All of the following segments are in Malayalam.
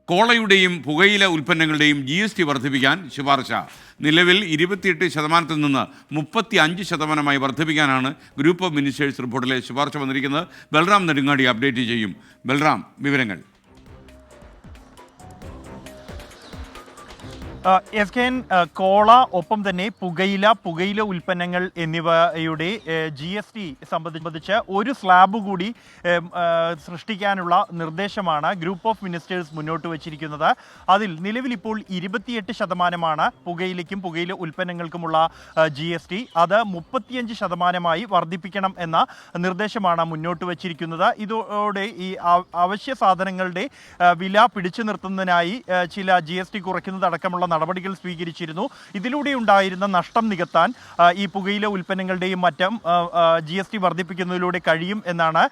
കോളയുടെയും പുകയില ഉൽപ്പന്നങ്ങളുടെയും GST വർദ്ധിപ്പിക്കാൻ ശുപാർശ. നിലവിൽ 28% നിന്ന് 35% വർദ്ധിപ്പിക്കാനാണ് ഗ്രൂപ്പ് ഓഫ് മിനിസ്റ്റേഴ്സ് റിപ്പോർട്ടിലെ ശുപാർശ വന്നിരിക്കുന്നത്. ബൽറാം നെടുങ്ങാടി അപ്ഡേറ്റ് ചെയ്യും. ബൽറാം, വിവരങ്ങൾ. SKN കോള ഒപ്പം തന്നെ പുകയില ഉൽപ്പന്നങ്ങൾ എന്നിവയുടെ GST സംബന്ധിച്ച് ഒരു സ്ലാബ് കൂടി സൃഷ്ടിക്കാനുള്ള നിർദ്ദേശമാണ് ഗ്രൂപ്പ് ഓഫ് മിനിസ്റ്റേഴ്സ് മുന്നോട്ട് വച്ചിരിക്കുന്നത്. അതിൽ നിലവിൽ ഇപ്പോൾ 28% പുകയിലയ്ക്കും പുകയില ഉൽപ്പന്നങ്ങൾക്കുമുള്ള GST. അത് 35% വർദ്ധിപ്പിക്കണം എന്ന നിർദ്ദേശമാണ് മുന്നോട്ട് വച്ചിരിക്കുന്നത്. ഇതോടെ ഈ അവശ്യ സാധനങ്ങളുടെ വില പിടിച്ചു നിർത്തുന്നതിനായി ചില GST കുറയ്ക്കുന്നതടക്കമുള്ള നടപടികൾ സ്വീകരിച്ചിരുന്നു. ഇതിലൂടെ ഉണ്ടായിരുന്ന നഷ്ടം നികത്താൻ ഈ പുകയില ഉൽപ്പന്നങ്ങളുടെയും മറ്റും GST വർദ്ധിപ്പിക്കുന്നതിലൂടെ കഴിയും എന്നാണ്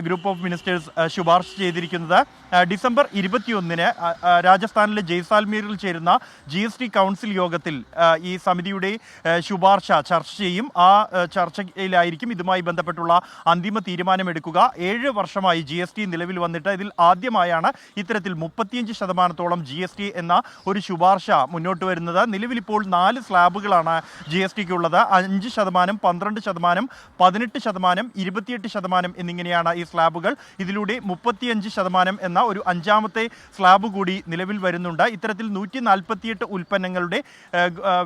ഗ്രൂപ്പ് ഓഫ് മിനിസ്റ്റേഴ്സ് ശുപാർശ ചെയ്തിരിക്കുന്നത്. ഡിസംബർ 21-ന് രാജസ്ഥാനിലെ ജയ്സാൽമീറിൽ ചേരുന്ന GST കൗൺസിൽ യോഗത്തിൽ ഈ സമിതിയുടെ ശുപാർശ ചർച്ച ചെയ്യും. ആ ചർച്ചയിലായിരിക്കും ഇതുമായി ബന്ധപ്പെട്ടുള്ള അന്തിമ തീരുമാനമെടുക്കുക. 7 വർഷമായി GST നിലവിൽ വന്നിട്ട് ഇതിൽ ആദ്യമായാണ് ഇത്തരത്തിൽ 35% GST എന്ന ഒരു ശുപാർശ മുന്നോട്ട് വരുന്നത്. നിലവിൽ ഇപ്പോൾ 4 സ്ലാബുകളാണ് GSTക്ക് ഉള്ളത്. 5%, 12%, 18%, 28% എന്നിങ്ങനെയാണ് ഈ സ്ലാബുകൾ. ഇതിലൂടെ 35% എന്ന ഒരു 5ാമത്തെ സ്ലാബ് കൂടി നിലവിൽ വരുന്നുണ്ട്. ഇത്തരത്തിൽ 148 ഉൽപ്പന്നങ്ങളുടെ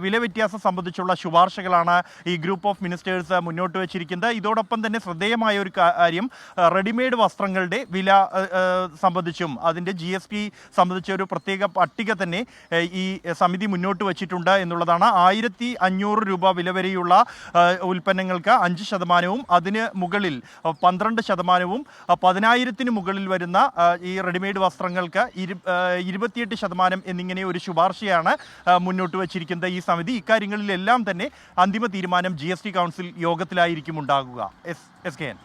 വില വ്യത്യാസം സംബന്ധിച്ചുള്ള ശുപാർശകളാണ് ഈ ഗ്രൂപ്പ് ഓഫ് മിനിസ്റ്റേഴ്സ് മുന്നോട്ട് വച്ചിരിക്കുന്നത്. ഇതോടൊപ്പം തന്നെ ശ്രദ്ധേയമായ ഒരു കാര്യം, റെഡിമെയ്ഡ് വസ്ത്രങ്ങളുടെ വില സംബന്ധിച്ചും അതിൻ്റെ GST സംബന്ധിച്ച ഒരു പ്രത്യേക പട്ടിക തന്നെ ഈ സമിതി മുന്നോട്ട് വച്ചിട്ടുണ്ട് എന്നുള്ളതാണ്. 1500 രൂപ വില വരെയുള്ള ഉൽപ്പന്നങ്ങൾക്ക് 5%, അതിന് മുകളിൽ 12%, 10,000-ന് മുകളിൽ വരുന്ന ഈ റെഡിമെയ്ഡ് വസ്ത്രങ്ങൾക്ക് 28% എന്നിങ്ങനെ ഒരു ശുപാർശയാണ് മുന്നോട്ട് വച്ചിരിക്കുന്നത് ഈ സമിതി. ഇക്കാര്യങ്ങളിലെല്ലാം തന്നെ അന്തിമ തീരുമാനം GST കൗൺസിൽ യോഗത്തിലായിരിക്കും ഉണ്ടാകുക. SKN.